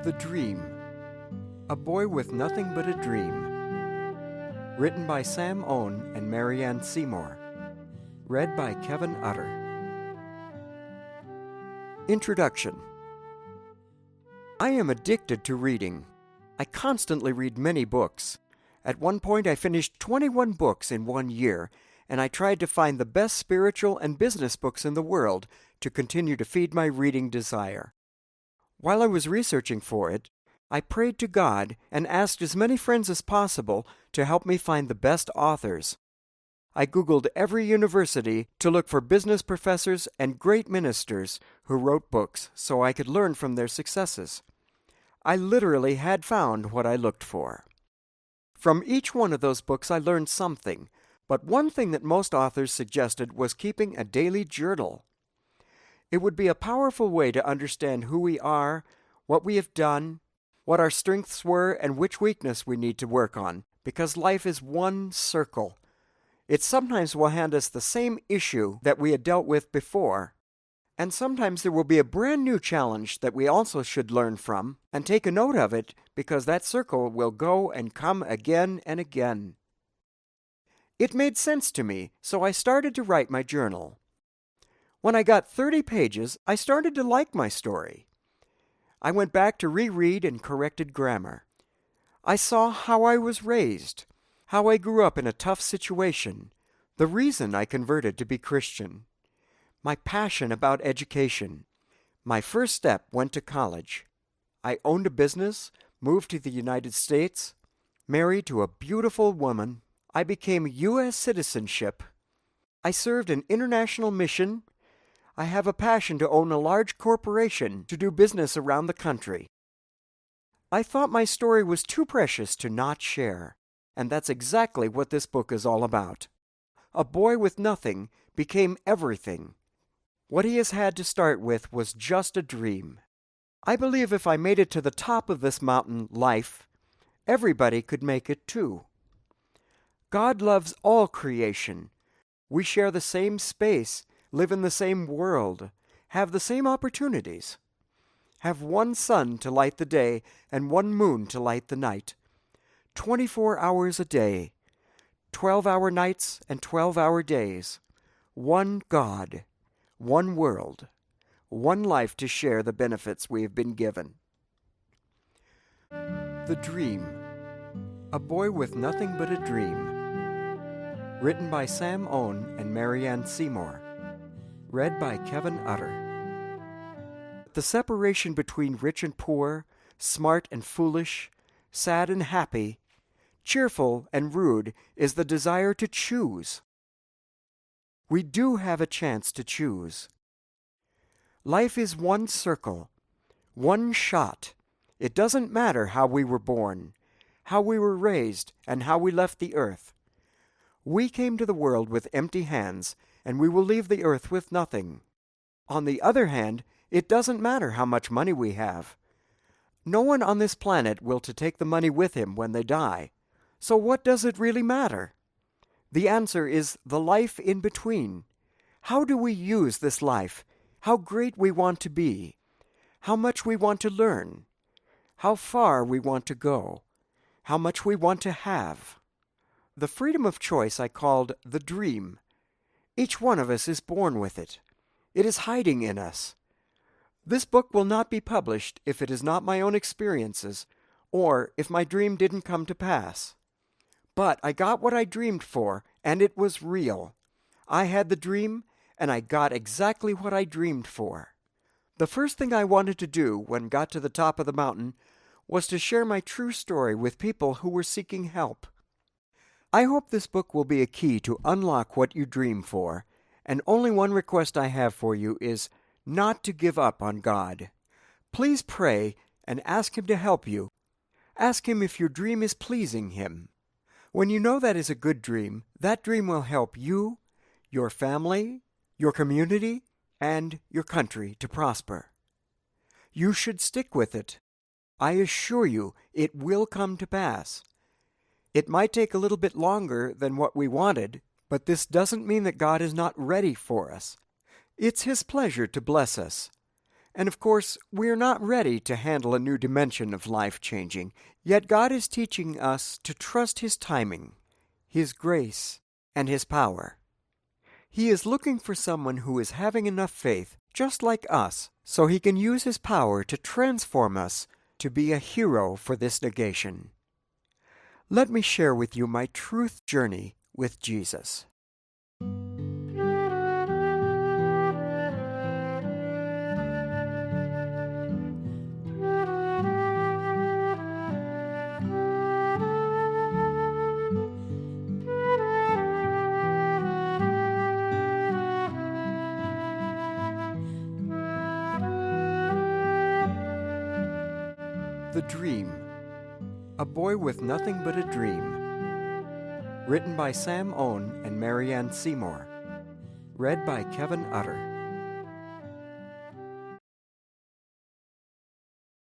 The Dream. A Boy with Nothing But a Dream. Written by Sam Owen and Marianne Seymour. Read by Kevin Utter. Introduction. I am addicted to reading. I constantly read many books. At one point I finished 21 books in 1 year, and I tried to find the best spiritual and business books in the world to continue to feed my reading desire. While I was researching for it, I prayed to God and asked as many friends as possible to help me find the best authors. I Googled every university to look for business professors and great ministers who wrote books so I could learn from their successes. I literally had found what I looked for. From each one of those books I learned something, but one thing that most authors suggested was keeping a daily journal. It would be a powerful way to understand who we are, what we have done, what our strengths were, and which weakness we need to work on, because life is one circle. It sometimes will hand us the same issue that we had dealt with before, and sometimes there will be a brand new challenge that we also should learn from and take a note of it, because that circle will go and come again and again. It made sense to me, so I started to write my journal. When I got 30 pages, I started to like my story. I went back to reread and corrected grammar. I saw how I was raised, how I grew up in a tough situation, the reason I converted to be Christian, my passion about education. My first step went to college. I owned a business, moved to the United States, married to a beautiful woman. I became U.S. citizenship. I served an international mission. I have a passion to own a large corporation to do business around the country. I thought my story was too precious to not share, and that's exactly what this book is all about. A boy with nothing became everything. What he has had to start with was just a dream. I believe if I made it to the top of this mountain, life, everybody could make it too. God loves all creation. We share the same space, live in the same world, have the same opportunities, have one sun to light the day and one moon to light the night, 24 hours a day, 12-hour nights and 12-hour days, one God, one world, one life to share the benefits we have been given. The Dream. A Boy with Nothing But a Dream. Written by Sam Owen and Marianne Seymour. Read by Kevin Utter. The separation between rich and poor, smart and foolish, sad and happy, cheerful and rude is the desire to choose. We do have a chance to choose. Life is one circle, one shot. It doesn't matter how we were born, how we were raised, and how we left the earth. We came to the world with empty hands, and we will leave the earth with nothing. On the other hand, it doesn't matter how much money we have. No one on this planet will to take the money with him when they die. So what does it really matter? The answer is the life in between. How do we use this life? How great we want to be? How much we want to learn? How far we want to go? How much we want to have? The freedom of choice I called the dream. Each one of us is born with it. It is hiding in us. This book will not be published if it is not my own experiences, or if my dream didn't come to pass. But I got what I dreamed for, and it was real. I had the dream, and I got exactly what I dreamed for. The first thing I wanted to do when got to the top of the mountain was to share my true story with people who were seeking help. I hope this book will be a key to unlock what you dream for, and only one request I have for you is not to give up on God. Please pray and ask Him to help you. Ask Him if your dream is pleasing Him. When you know that is a good dream, that dream will help you, your family, your community, and your country to prosper. You should stick with it. I assure you it will come to pass. It might take a little bit longer than what we wanted, but this doesn't mean that God is not ready for us. It's His pleasure to bless us. And of course, we are not ready to handle a new dimension of life changing, yet God is teaching us to trust His timing, His grace, and His power. He is looking for someone who is having enough faith, just like us, so He can use His power to transform us to be a hero for this negation. Let me share with you my truth journey with Jesus. The Dream. A Boy with Nothing But a Dream. Written by Sam Owen and Marianne Seymour. Read by Kevin Utter.